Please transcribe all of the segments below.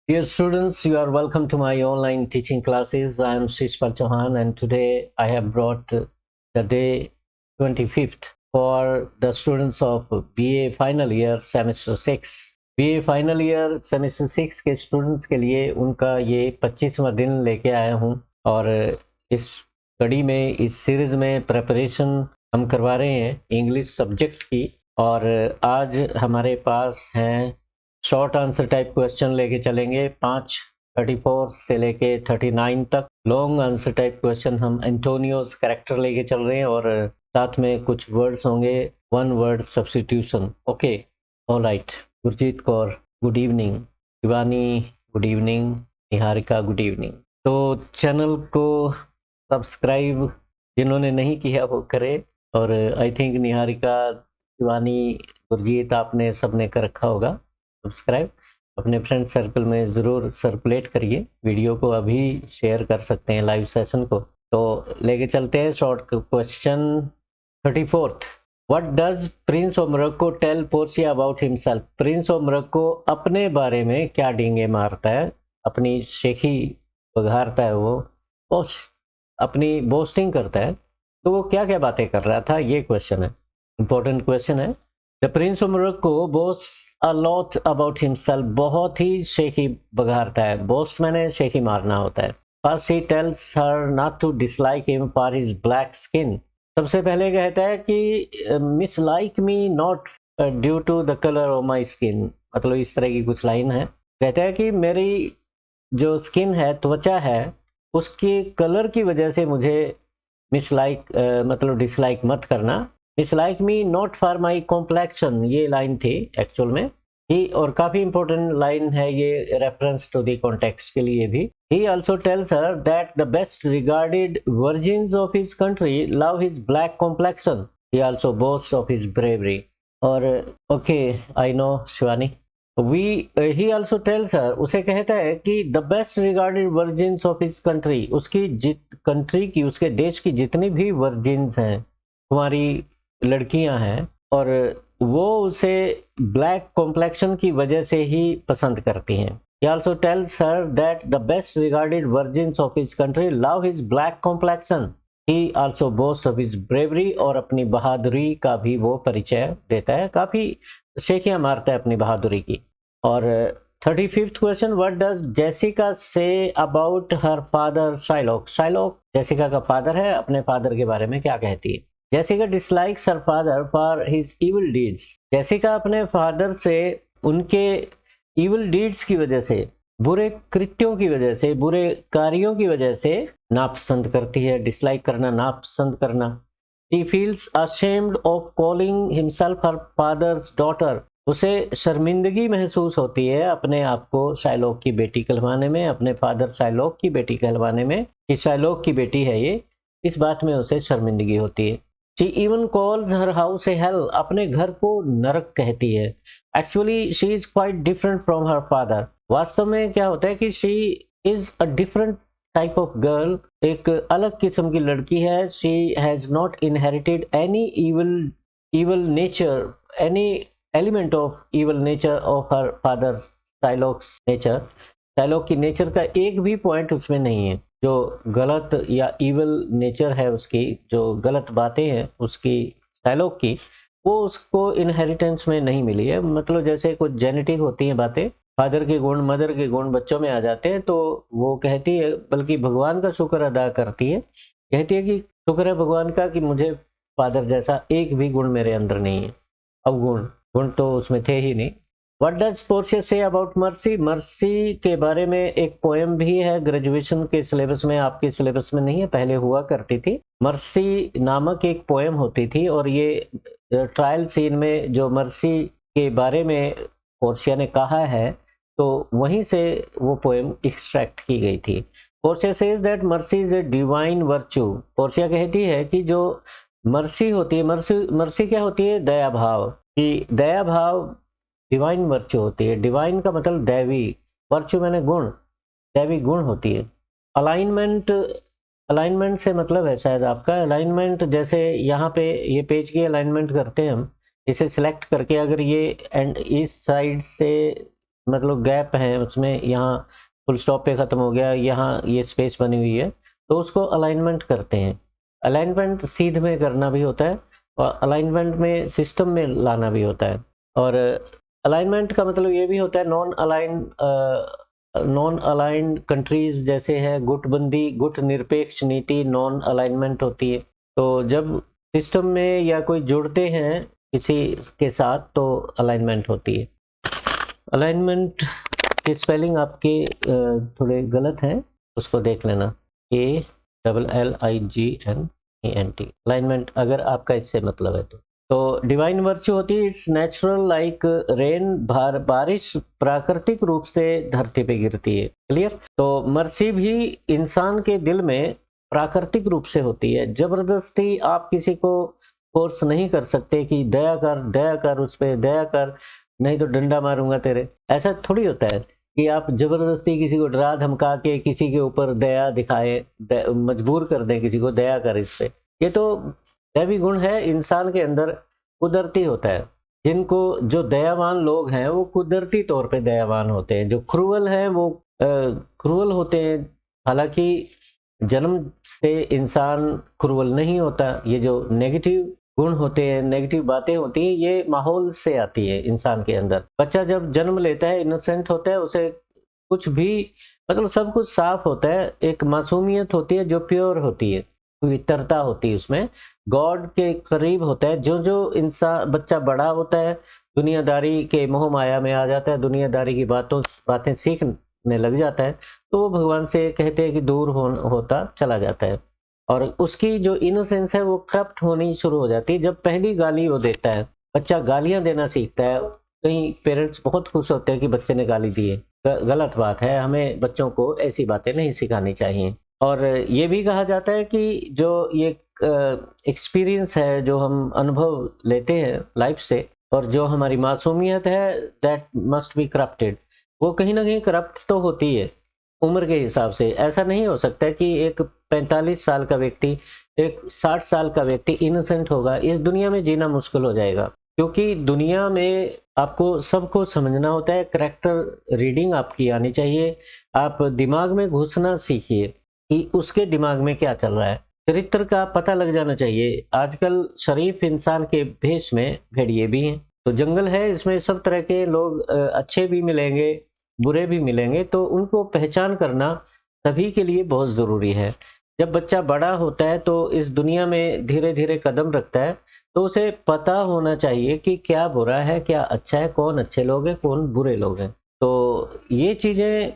Dear students, you are welcome to my online teaching classes. I am Shishpal Chauhan and today I have brought the day 25th for the students of BA Final Year Semester 6. BA Final Year Semester 6 के students के लिए उनका ये 25वां दिन लेके आया हूँ और इस कड़ी में इस सीरीज में प्रेपरेशन हम करवा रहे हैं इंग्लिश सब्जेक्ट की और आज हमारे पास हैं शॉर्ट आंसर टाइप क्वेश्चन लेके चलेंगे 34 से लेके 39 तक। लॉन्ग आंसर टाइप क्वेश्चन हम एंटोनियोस कैरेक्टर लेके चल रहे हैं और साथ में कुछ वर्ड्स होंगे, one word substitution. Okay, alright. Gurjeet Kaur good evening, Shivani good evening, Niharika good evening. तो चैनल को सब्सक्राइब जिन्होंने नहीं किया वो करे और आई थिंक निहारिका, शिवानी, गुरजीत आपने सबने कर रखा होगा सब्सक्राइब। अपने फ्रेंड सर्कल में ज़रूर सर्कुलेट करिए, वीडियो को अभी शेयर कर सकते हैं लाइव सेशन को। तो लेके चलते हैं short question 34th। What does prince of Morocco tell Portia about himself? Prince of Morocco अपने बारे में क्या डींगे मारता है, अपनी शेखी बघारता है, वो अपनी बोस्टिंग करता है। तो वो क्या क्या बातें कर रहा था, ये क्वेश्चन है, इंपॉर्टेंट क्वेश्चन है। The Prince of Morocco boast a lot about himself, बहुत ही शेखी बघारता है। बोस्ट मैंने शेखी मारना होता है। फर्स्ट ही tells her not to dislike him for his black skin. सबसे पहले कहता है कि mislike me not due to the colour of my skin, मतलब इस तरह की कुछ लाइन है। कहता है कि मेरी जो स्किन है, त्वचा है, उसके कलर की वजह से मुझे मिसलाइक मतलब डिसलाइक मत करना। Dislike me not for my complexion, ये लाइन थी एक्चुअल में ही, और काफ़ी इंपॉर्टेंट लाइन है ये रेफरेंस टू द कॉन्टेक्स्ट के लिए भी। He also tells her that the best regarded virgins of his country love his black complexion. He also boast of his bravery. और okay, I know Shivani. He also tells her, उसे कहता है कि the best regarded virgins of his country, उसकी country की, उसके देश की जितनी भी वर्जिन्स हैं, तुम्हारी लड़कियां हैं, और वो उसे ब्लैक कॉम्प्लेक्शन की वजह से ही पसंद करती हैं। He also tells her that the best regarded virgins of his country love his black complexion. He also boasts of his bravery, और अपनी बहादुरी का भी वो परिचय देता है, काफी शेखियां मारता है अपनी बहादुरी की। और 35th question, what does Jessica say about her father Shylock? Shylock Jessica का फादर है, अपने फादर के बारे में क्या कहती है? Jessica dislikes her father for his evil deeds. Jessica अपने फादर से उनके इविल डीड्स की वजह से, बुरे कृत्यों की वजह से, बुरे कार्यों की वजह से नापसंद करती है। डिसलाइक करना, नापसंद करना। He feels ashamed of calling himself her father's daughter. उसे शर्मिंदगी महसूस होती है अपने आप को शाइलॉक की बेटी कहलवाने में, अपने फादर शाइलॉक की बेटी कहलवाने में कि शाइलॉक की बेटी है ये, इस बात में उसे शर्मिंदगी होती है। She even calls her house a hell, अपने घर को नरक कहती है। Actually, she is quite different from her father. वास्तव में क्या होता है कि she is a different type of girl, एक अलग किस्म की लड़की है। She has not inherited any evil nature, any element of evil nature of her father Shylock's nature. Shylock की नेचर का एक भी पॉइंट उसमें नहीं है जो गलत या इविल नेचर है, उसकी जो गलत बातें हैं उसकी, शाइलॉक की, वो उसको इनहेरिटेंस में नहीं मिली है। मतलब जैसे कुछ जेनेटिक होती हैं बातें, फादर के गुण, मदर के गुण बच्चों में आ जाते हैं, तो वो कहती है, बल्कि भगवान का शुक्र अदा करती है, कहती है कि शुक्र है भगवान का कि मुझे फादर जैसा एक भी गुण मेरे अंदर नहीं है। अवगुण, गुण तो उसमें थे ही नहीं। What does Portia say about mercy? Mercy के बारे में एक पोएम भी है, ग्रेजुएशन के सिलेबस में, आपके सिलेबस में नहीं है, पहले हुआ करती थी। मर्सी नामक एक पोएम होती थी और ये ट्रायल सीन में जो मर्सी के बारे में पोर्शिया ने कहा है, तो वहीं से वो पोएम एक्सट्रैक्ट की गई थी। Portia says that mercy is a divine virtue. Portia कहती है कि जो मर्सी होती है, मर्सी क्या होती है? दया भाव। कि दया भाव डिवाइन वर्च्यू होती है। डिवाइन का मतलब दैवी, वर्च्यू मैंने गुण, दैवी गुण होती है। अलाइनमेंट, अलाइनमेंट से मतलब है शायद आपका अलाइनमेंट, जैसे यहाँ पे ये पेज की अलाइनमेंट करते हैं हम, इसे सिलेक्ट करके अगर ये एंड इस साइड से मतलब गैप है उसमें, यहाँ फुल स्टॉप पे ख़त्म हो गया, यहाँ ये स्पेस बनी हुई है, तो उसको अलाइनमेंट करते हैं। अलाइनमेंट सीध में करना भी होता है और अलाइनमेंट में सिस्टम में लाना भी होता है। और अलाइनमेंट का मतलब ये भी होता है नॉन अलाइंड कंट्रीज जैसे है गुटबंदी, गुट निरपेक्ष नीति नॉन अलाइनमेंट होती है। तो जब सिस्टम में या कोई जुड़ते हैं किसी के साथ तो अलाइनमेंट होती है। अलाइनमेंट की स्पेलिंग आपके थोड़े गलत हैं, उसको देख लेना। ALLIGNENT अलाइनमेंट, अगर आपका इससे मतलब है तो डिवाइन वर्च्यू होती है इट्स नेचुरल लाइक रेन, बारिश प्राकृतिक रूप से धरती पे गिरती है। क्लियर? तो मर्सी भी इंसान के दिल में प्राकृतिक रूप से होती है। जबरदस्ती आप किसी को फोर्स नहीं कर सकते कि दया कर उस पर दया कर, नहीं तो डंडा मारूंगा तेरे। ऐसा थोड़ी होता है कि आप जबरदस्ती किसी को डरा धमका के किसी के ऊपर दया दिखाए, मजबूर कर दें किसी को दया कर इस पे। ये तो दैवी गुण है इंसान के अंदर, कुदरती होता है। जिनको जो दयावान लोग हैं वो कुदरती तौर पे दयावान होते हैं, जो क्रूअल हैं वो क्रूअल होते हैं। हालांकि जन्म से इंसान क्रूअल नहीं होता। ये जो नेगेटिव गुण होते हैं, नेगेटिव बातें होती हैं, ये माहौल से आती है इंसान के अंदर। बच्चा जब जन्म लेता है इनोसेंट होता है, उसे कुछ भी मतलब सब कुछ साफ होता है, एक मासूमियत होती है जो प्योर होती है, पवित्रता होती है उसमें, गॉड के करीब होता है। जो जो इंसान बच्चा बड़ा होता है दुनियादारी के मोह माया में आ जाता है, दुनियादारी की बातें सीखने लग जाता है, तो वो भगवान से कहते हैं कि दूर होता चला जाता है। और उसकी जो इनोसेंस है वो करप्ट होनी शुरू हो जाती है जब पहली गाली वो देता है। बच्चा गालियां देना सीखता है। कई पेरेंट्स बहुत खुश होते हैं कि बच्चे ने गाली दी है, गलत बात है। हमें बच्चों को ऐसी बातें नहीं सिखानी चाहिए। और ये भी कहा जाता है कि जो ये एक्सपीरियंस है, जो हम अनुभव लेते हैं लाइफ से, और जो हमारी मासूमियत है दैट मस्ट बी करप्टेड, वो कहीं ना कहीं करप्ट तो होती है उम्र के हिसाब से। ऐसा नहीं हो सकता कि एक 45 साल का व्यक्ति, एक 60 साल का व्यक्ति इनोसेंट होगा। इस दुनिया में जीना मुश्किल हो जाएगा, क्योंकि दुनिया में आपको सबको समझना होता है। करैक्टर रीडिंग आपकी आनी चाहिए। आप दिमाग में घुसना सीखिए कि उसके दिमाग में क्या चल रहा है। चरित्र का पता लग जाना चाहिए। आजकल शरीफ इंसान के भेष में भेड़िए भी हैं। तो जंगल है, इसमें सब तरह के लोग अच्छे भी मिलेंगे, बुरे भी मिलेंगे, तो उनको पहचान करना सभी के लिए बहुत ज़रूरी है। जब बच्चा बड़ा होता है तो इस दुनिया में धीरे धीरे कदम रखता है, तो उसे पता होना चाहिए कि क्या बुरा है, क्या अच्छा है, कौन अच्छे लोग हैं, कौन बुरे लोग हैं। तो ये चीज़ें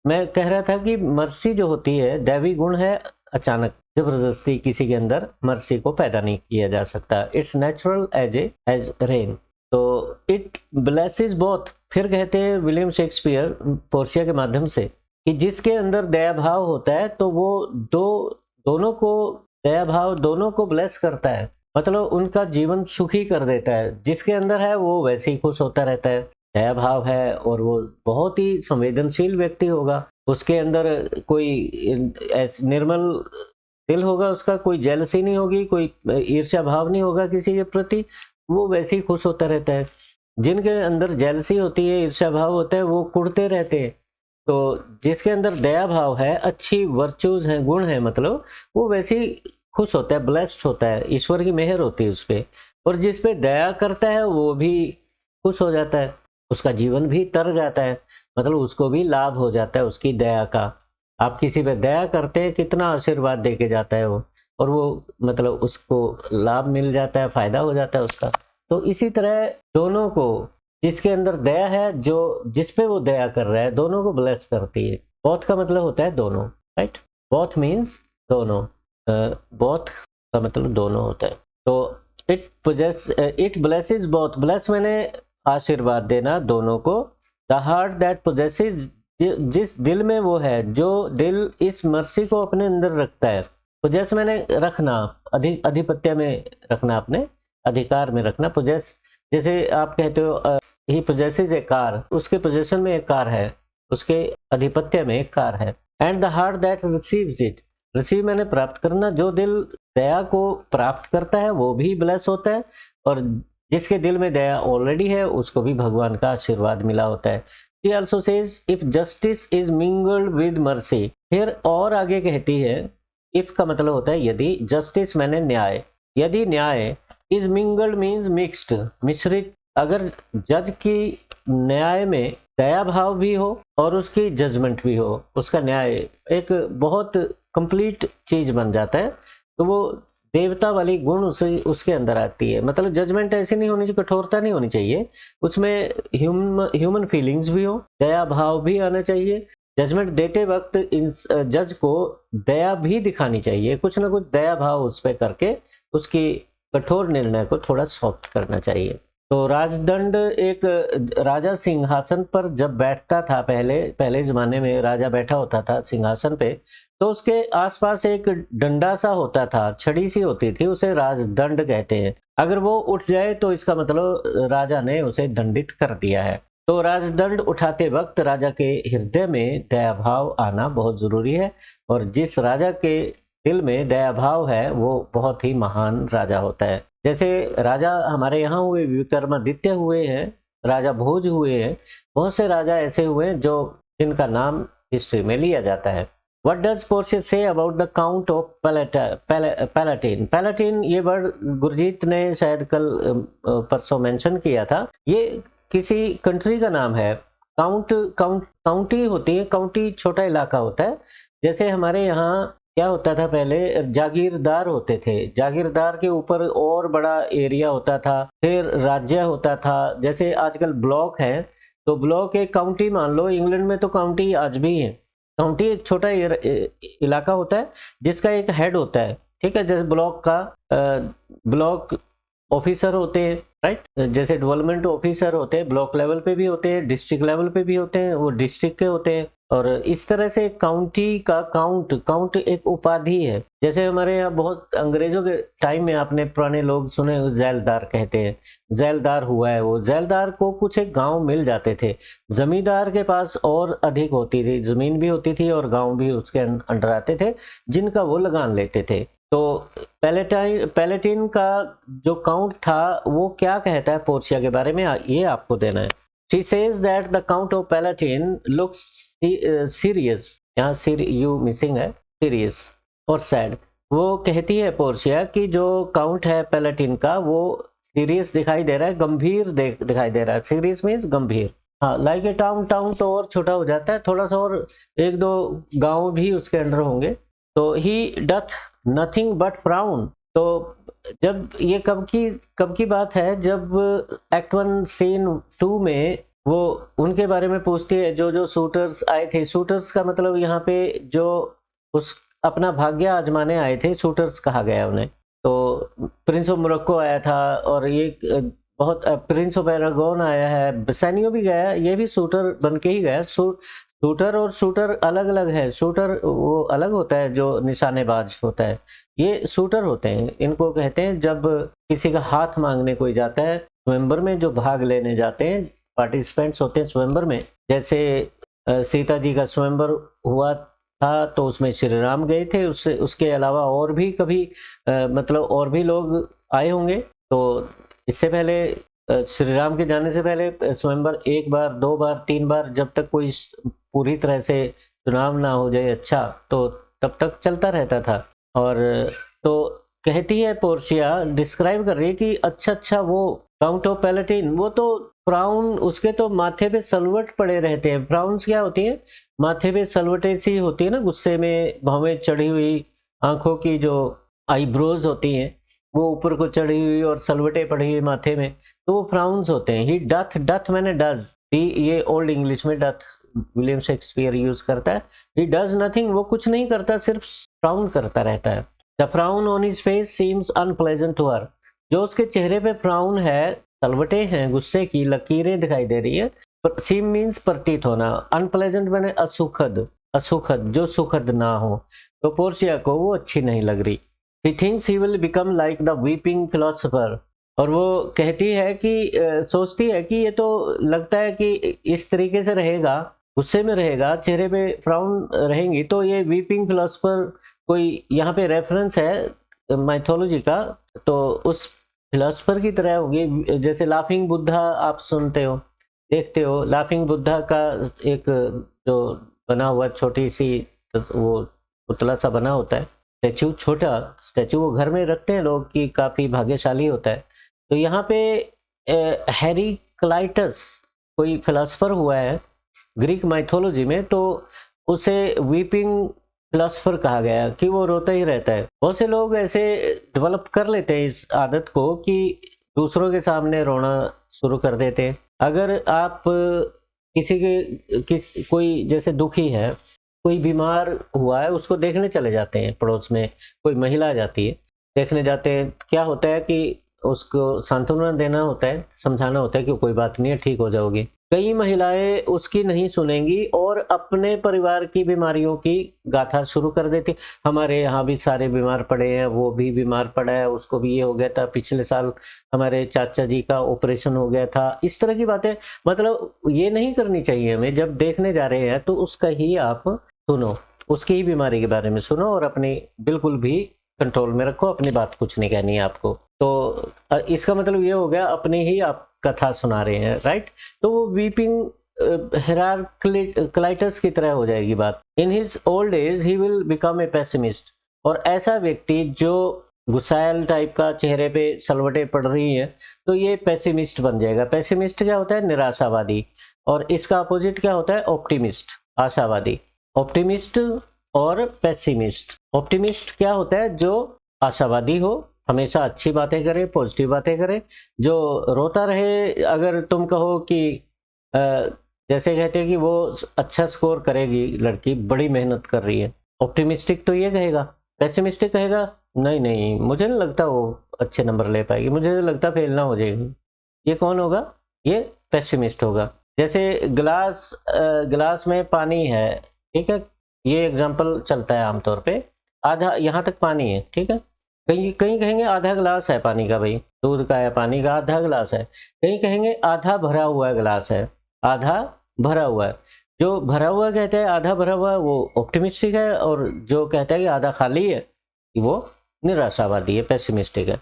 मैं कह रहा था कि मर्सी जो होती है दैवी गुण है। अचानक जबरदस्ती किसी के अंदर मर्सी को पैदा नहीं किया जा सकता। It's natural as rain. तो इट ब्लेसेस बोथ। फिर कहते हैं विलियम शेक्सपियर पोर्शिया के माध्यम से कि जिसके अंदर दया भाव होता है तो वो दोनों को, दया भाव दोनों को ब्लेस करता है, मतलब उनका जीवन सुखी कर देता है। जिसके अंदर है वो वैसे ही खुश होता रहता है। दया भाव है और वो बहुत ही संवेदनशील व्यक्ति होगा। उसके अंदर कोई निर्मल दिल होगा, उसका कोई जेलसी नहीं होगी, कोई ईर्ष्या भाव नहीं होगा किसी के प्रति, वो वैसे ही खुश होता रहता है। जिनके अंदर जेलसी होती है, ईर्ष्या भाव होता है, वो कुढ़ते रहते हैं। तो जिसके अंदर दया भाव है, अच्छी वर्चूज हैं, गुण है, मतलब वो वैसे ही खुश होता है, ब्लेस्ड होता है, ईश्वर की मेहर होती है उस पर। और जिस पे दया करता है वो भी खुश हो जाता है, उसका जीवन भी तर जाता है, मतलब उसको भी लाभ हो जाता है उसकी दया का। आप किसी पे दया करते हैं, कितना आशीर्वाद दे के जाता है वो, और वो मतलब उसको लाभ मिल जाता है, फायदा हो जाता है उसका। तो इसी तरह दोनों को, जिसके अंदर दया है, जो जिस पे वो दया कर रहा है, दोनों को ब्लेस करती है। बोथ का मतलब होता है दोनों, राइट? बोथ मीन्स दोनों, बोथ का मतलब दोनों होता है। तो इट ब्लेसेस बोथ। ब्लेस मैंने आशीर्वाद देना दोनों को। द हार्ट दैट पोजेसेस, जिस दिल में वो है, जो दिल इस मर्सी को अपने अंदर रखता है। पोजेस मैंने रखना, अधिपत्य में रखना, अपने अधिकार में रखना। पोजेस, जैसे आप कहते हो ही पोजेसेस ए कार, उसके पोजेशन में एक कार है, उसके अधिपत्य में एक कार है। And the heart that receives it, receive मैंने प्राप्त करना। जो दिल दया को प्राप्त करता है वो भी ब्लेस होता है, और जिसके दिल में दया ऑलरेडी है उसको भी भगवान का आशीर्वाद मिला होता है। She also says if justice is mingled with mercy. फिर और आगे कहती है, इफ का मतलब होता है यदि, जस्टिस मैंने न्याय, यदि न्याय, इज मिंगल्ड मीन्स मिक्स्ड, मिश्रित, अगर जज की न्याय में दया भाव भी हो और उसकी जजमेंट भी हो, उसका न्याय एक बहुत कंप्लीट चीज बन जाता है, तो वो देवता वाली गुण उसके अंदर आती है। मतलब जजमेंट ऐसी नहीं होनी चाहिए, कठोरता नहीं होनी चाहिए, उसमें ह्यूमन फीलिंग्स भी हो, दया भाव भी आना चाहिए। जजमेंट देते वक्त इन जज को दया भी दिखानी चाहिए, कुछ ना कुछ दया भाव उस पर करके उसकी कठोर निर्णय को थोड़ा सॉफ्ट करना चाहिए। तो राजदंड, एक राजा सिंहासन पर जब बैठता था, पहले जमाने में राजा बैठा होता था सिंहासन पे, तो उसके आसपास एक डंडा सा होता था, छड़ी सी होती थी, उसे राजदंड कहते हैं। अगर वो उठ जाए तो इसका मतलब राजा ने उसे दंडित कर दिया है। तो राजदंड उठाते वक्त राजा के हृदय में दया भाव आना बहुत जरूरी है, और जिस राजा के दिल में दया भाव है वो बहुत ही महान राजा होता है। जैसे राजा हमारे यहाँ हुए, विक्रमादित्य हुए हैं, राजा भोज हुए हैं, बहुत से राजा ऐसे हुए हैं जो जिनका नाम हिस्ट्री में लिया जाता है। What does Portia say about the Count of Palatine? Palatine ये वर्ड गुरजीत ने शायद कल परसों मेंशन किया था। ये किसी कंट्री का नाम है। काउंटी होती है, काउंटी छोटा इलाका होता है। जैसे हमारे यहाँ क्या होता था, पहले जागीरदार होते थे, जागीरदार के ऊपर और बड़ा एरिया होता था, फिर राज्य होता था। जैसे आजकल ब्लॉक है, तो ब्लॉक एक काउंटी मान लो। इंग्लैंड में तो काउंटी आज भी है। काउंटी एक छोटा इलाका होता है जिसका एक हेड होता है, ठीक है। जैसे ब्लॉक का ब्लॉक ऑफिसर होते हैं, राइट। जैसे डेवलपमेंट ऑफिसर होते हैं, ब्लॉक लेवल पे भी होते हैं, डिस्ट्रिक्ट लेवल पे भी होते हैं, वो डिस्ट्रिक्ट के होते हैं। और इस तरह से काउंटी का काउंट एक उपाधि है। जैसे हमारे यहाँ बहुत अंग्रेजों के टाइम में आपने पुराने लोग सुने, जैलदार कहते हैं, जैलदार हुआ है वो। जैलदार को कुछ एक गांव मिल जाते थे, जमींदार के पास और अधिक होती थी, जमीन भी होती थी और गांव भी उसके अंडर आते थे, जिनका वो लगान लेते थे। तो पैलेटिन का जो काउंट था वो क्या कहता है पोर्शिया के बारे में, ये आपको देना है। She says that the Count of Palatine looks serious, यहाँ यू मिसिंग है, serious और sad। वो कहती है पोर्शिया कि जो काउंट है पैलेटिन का वो सीरियस दिखाई दे रहा है, गंभीर दिखाई दे रहा है। सीरियस मीन्स गंभीर। हाँ, लाइक ए टाउन तो और छोटा हो जाता है, थोड़ा सा और एक दो गांव भी उसके अंडर होंगे। तो ही डथ नथिंग बट फ्राउन। तो जब ये कब की बात है, जब एक्ट 1 सीन 2 में वो उनके बारे में पूछती है, जो शूटर्स आए थे। शूटर्स का मतलब यहाँ पे जो उस अपना भाग्य आजमाने आए थे, शूटर्स कहा गया उन्हें। तो प्रिंस ऑफ मोरक्को आया था, और ये बहुत प्रिंस ऑफ एरागोन आया है, बेसानियो भी गया, ये भी शूटर बन के ही गया। शूटर और शूटर अलग अलग है। शूटर वो अलग होता है जो निशानेबाज होता है, ये शूटर होते हैं। इनको कहते हैं जब किसी का हाथ मांगने कोई जाता है स्वयंवर में, जो भाग लेने जाते हैं, पार्टिसिपेंट्स होते हैं स्वयंवर में। जैसे सीता जी का स्वयंवर हुआ था तो उसमें श्री राम गए थे, उसके अलावा और भी कभी मतलब और भी लोग आए होंगे। तो इससे पहले श्री राम के जाने से पहले स्वयंवर 1 बार 2 बार 3 बार, जब तक कोई पूरी तरह से चुनाव ना हो जाए अच्छा, तो तब तक चलता रहता था। और तो कहती है पोर्शिया, डिस्क्राइब कर रही है कि अच्छा वो काउंट ऑफ पैलेटिन, वो तो फ्राउन, उसके तो माथे पे सलवट पड़े रहते हैं। फ्राउन्स क्या होती है, माथे पे सलवटें सी होती है ना, गुस्से में भौवें चढ़ी हुई, आंखों की जो आईब्रोज होती हैं वो ऊपर को चढ़ी हुई और सलवटें पड़ी हुई माथे में, तो वो फ्राउन्स होते हैं। ही डथ मैंने डज, ये ओल्ड इंग्लिश में डथ विलियम शेक्सपियर यूज करता है। ही डज नथिंग, वो कुछ नहीं करता, सिर्फ फ्राउन करता रहता है। The frown on his face seems unpleasant to her, जो उसके चेहरे पे फ्राउन है, तलवटे हैं, गुस्से की लकीरें दिखाई दे रही है। सीम मीन्स प्रतीत होना, अनप्लेजेंट मैंने असुखद, जो सुखद ना हो। तो पोर्शिया को वो अच्छी नहीं लग रही। He thinks he will become like the weeping philosopher, और वो कहती है कि सोचती है कि ये तो लगता है कि इस तरीके से रहेगा, गुस्से में रहेगा, चेहरे पे फ्राउन रहेंगी, तो ये वीपिंग फिलोसफर कोई यहाँ पे रेफरेंस है माइथोलॉजी का, तो उस फिलोसफर की तरह होगी। जैसे लाफिंग बुद्धा आप सुनते हो, देखते हो लाफिंग बुद्धा का एक जो बना हुआ छोटी सी वो पुतला सा बना होता है, स्टैचू, छोटा स्टैचू, वो घर में रखते हैं लोग कि काफी भाग्यशाली होता है। तो यहाँ पे हैरी क्लाइटस कोई फिलोसफर हुआ है ग्रीक माइथोलॉजी में, तो उसे वीपिंग फिलोसफर कहा गया कि वो रोता ही रहता है। बहुत से लोग ऐसे डेवलप कर लेते हैं इस आदत को कि दूसरों के सामने रोना शुरू कर देते हैं। अगर आप कोई जैसे दुखी है, कोई बीमार हुआ है, उसको देखने चले जाते हैं, पड़ोस में कोई महिला आ जाती है, देखने जाते हैं, क्या होता है कि उसको सांत्वना देना होता है, समझाना होता है कि कोई बात नहीं है, ठीक हो जाओगी। कई महिलाएं उसकी नहीं सुनेंगी और अपने परिवार की बीमारियों की गाथा शुरू कर देती। हमारे यहाँ भी सारे बीमार पड़े हैं, वो भी बीमार पड़ा है, उसको भी ये हो गया था, पिछले साल हमारे चाचा जी का ऑपरेशन हो गया था। इस तरह की बातें मतलब ये नहीं करनी चाहिए हमें। जब देखने जा रहे हैं तो उसका ही आप सुनो, उसकी ही बीमारी के बारे में सुनो और अपनी बिल्कुल भी कंट्रोल में रखो, अपनी बात कुछ नहीं कहनी है आपको। तो इसका मतलब ये हो गया अपनी ही आप कथा सुना रहे हैं, राइट। तो वो वीपिंग हेराक्लिटस की तरह हो जाएगी बात। In his old age he will become a pessimist. और ऐसा व्यक्ति जो गुस्सैल टाइप का, चेहरे पे सलवटें पड़ रही हैं, तो ये पेसिमिस्ट बन जाएगा। पेसिमिस्ट क्या होता है? निराशावादी। और इसका अपोजिट क्या होता है? ऑप्टिमिस्ट, आशावादी। ऑप्टिमिस्ट और पेसिमिस्ट। ऑप्टिमिस्ट क्या होता है? जो आशावादी हो, हमेशा अच्छी बातें करे, पॉजिटिव बातें करे। जो रोता रहे, अगर तुम कहो कि जैसे कहते हैं कि वो अच्छा स्कोर करेगी लड़की, बड़ी मेहनत कर रही है, ऑप्टिमिस्टिक तो ये कहेगा। पेसिमिस्टिक कहेगा नहीं नहीं, मुझे नहीं लगता वो अच्छे नंबर ले पाएगी, मुझे लगता फेल ना हो जाएगी। ये कौन होगा? ये पेसिमिस्ट होगा। जैसे ग्लास में पानी है, ठीक है, ये एग्जाम्पल चलता है आमतौर पे। आधा यहाँ तक पानी है, ठीक है, कहीं कहीं कहेंगे आधा गिलास है पानी का, भाई दूध का या पानी का आधा गिलास है। कहीं कहेंगे आधा भरा हुआ गिलास है, आधा भरा हुआ है। जो भरा हुआ कहते हैं आधा भरा हुआ, वो ऑप्टिमिस्टिक है, और जो कहता है कि आधा खाली है, वो निराशावादी है, पेसिमिस्टिक है।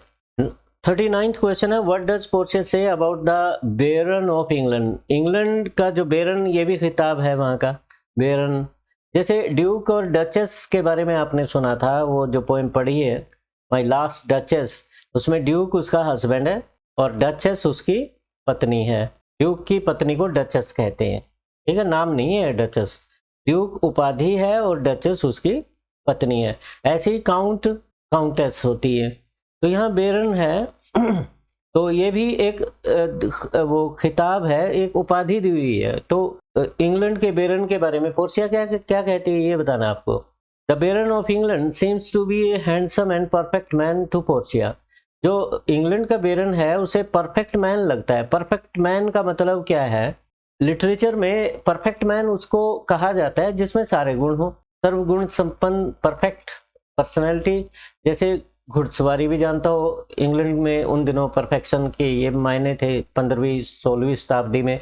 39th क्वेश्चन है, what does Portia say about the baron of England. England का जो बेरन, ये भी खिताब है वहाँ का बेरन। जैसे ड्यूक और डचेस के बारे में आपने सुना था, वो जो पोएम पढ़ी है माई लास्ट डचेस, उसमें ड्यूक उसका हस्बैंड है और डचेस उसकी पत्नी है। ड्यूक की पत्नी को डचेस कहते हैं, ठीक है, नाम नहीं है डचेस, ड्यूक उपाधि है और डचेस उसकी पत्नी है। ऐसे ही काउंटेस होती है। तो यहाँ बेरन है तो ये भी एक वो खिताब है, एक उपाधि दी हुई है। तो इंग्लैंड के बेरन के बारे में पोर्शिया क्या क्या कहती है, ये बताना आपको। The baron of England seems to be a handsome and perfect man to Portia. जो इंग्लैंड का बेरन है उसे परफेक्ट मैन लगता है। परफेक्ट मैन का मतलब क्या है? लिटरेचर में परफेक्ट मैन उसको कहा जाता है जिसमें सारे गुण हो, सर्वगुण संपन्न, परफेक्ट पर्सनैलिटी। जैसे घुड़सवारी भी जानता हो, इंग्लैंड में उन दिनों परफेक्शन के ये मायने थे। 15वीं 16वीं शताब्दी में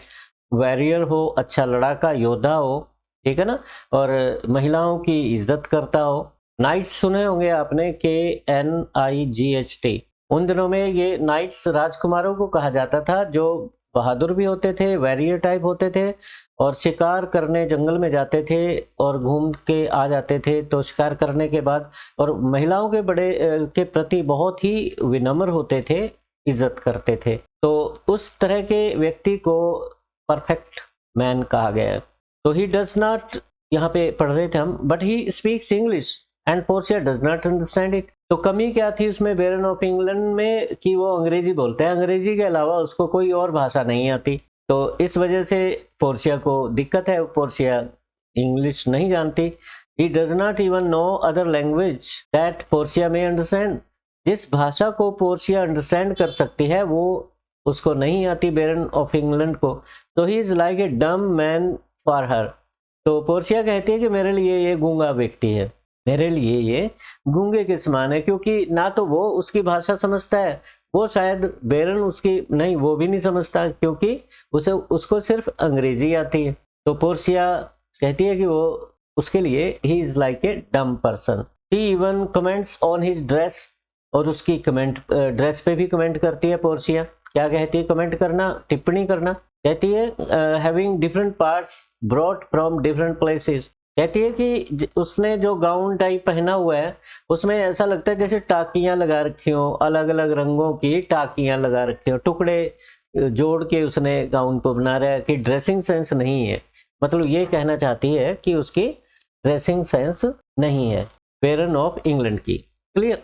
वॉरियर हो, अच्छा लड़ाका योद्धा हो, ठीक है ना, और महिलाओं की इज्जत करता हो। नाइट्स सुने होंगे आपने, KNIGHT। उन दिनों में ये नाइट्स राजकुमारों को कहा जाता था, जो बहादुर भी होते थे, वॉरियर टाइप होते थे, और शिकार करने जंगल में जाते थे और घूम के आ जाते थे। तो शिकार करने के बाद, और महिलाओं के के प्रति बहुत ही विनम्र होते थे, इज्जत करते थे। तो उस तरह के व्यक्ति को परफेक्ट मैन कहा गया है। तो ही डज नॉट, यहाँ पे पढ़ रहे थे हम, but he speaks English and Portia does not understand it. तो कमी क्या थी उसमें बेरन ऑफ इंग्लैंड में कि वो अंग्रेजी बोलते हैं, अंग्रेजी के अलावा उसको कोई और भाषा नहीं आती। तो इस वजह से पोर्शिया को दिक्कत है, पोर्शिया इंग्लिश नहीं जानती। He does not even know other language that Portia में अंडरस्टैंड। जिस भाषा को पोर्शिया अंडरस्टैंड कर सकती है वो उसको नहीं आती, बेरन ऑफ इंग्लैंड को। तो ही इज लाइक ए डम मैन फॉर हर। तो पोर्शिया कहती है कि मेरे लिए ये गूंगा व्यक्ति है, मेरे लिए ये गूंगे के समान है, क्योंकि ना तो वो उसकी भाषा समझता है, वो शायद बेरन उसकी नहीं, वो भी नहीं समझता, क्योंकि उसको सिर्फ अंग्रेजी आती है। तो पोर्शिया कहती है कि वो उसके लिए ही इज लाइक ए डम person. She even comments on his dress, और उसकी ड्रेस पे भी कमेंट करती है पोर्शिया। क्या कहती है? कमेंट करना, टिप्पणी करना। कहती है having different parts brought from different places. कहती है कि उसने जो गाउन टाइप पहना हुआ है उसमें ऐसा लगता है जैसे टाकियां लगा रखी हो, अलग अलग रंगों की टाकियां लगा रखी हो, टुकड़े जोड़ के उसने गाउन को बना रहा है कि ड्रेसिंग सेंस नहीं है। मतलब ये कहना चाहती है कि उसकी ड्रेसिंग सेंस नहीं है, वेरन ऑफ इंग्लैंड की। क्लियर।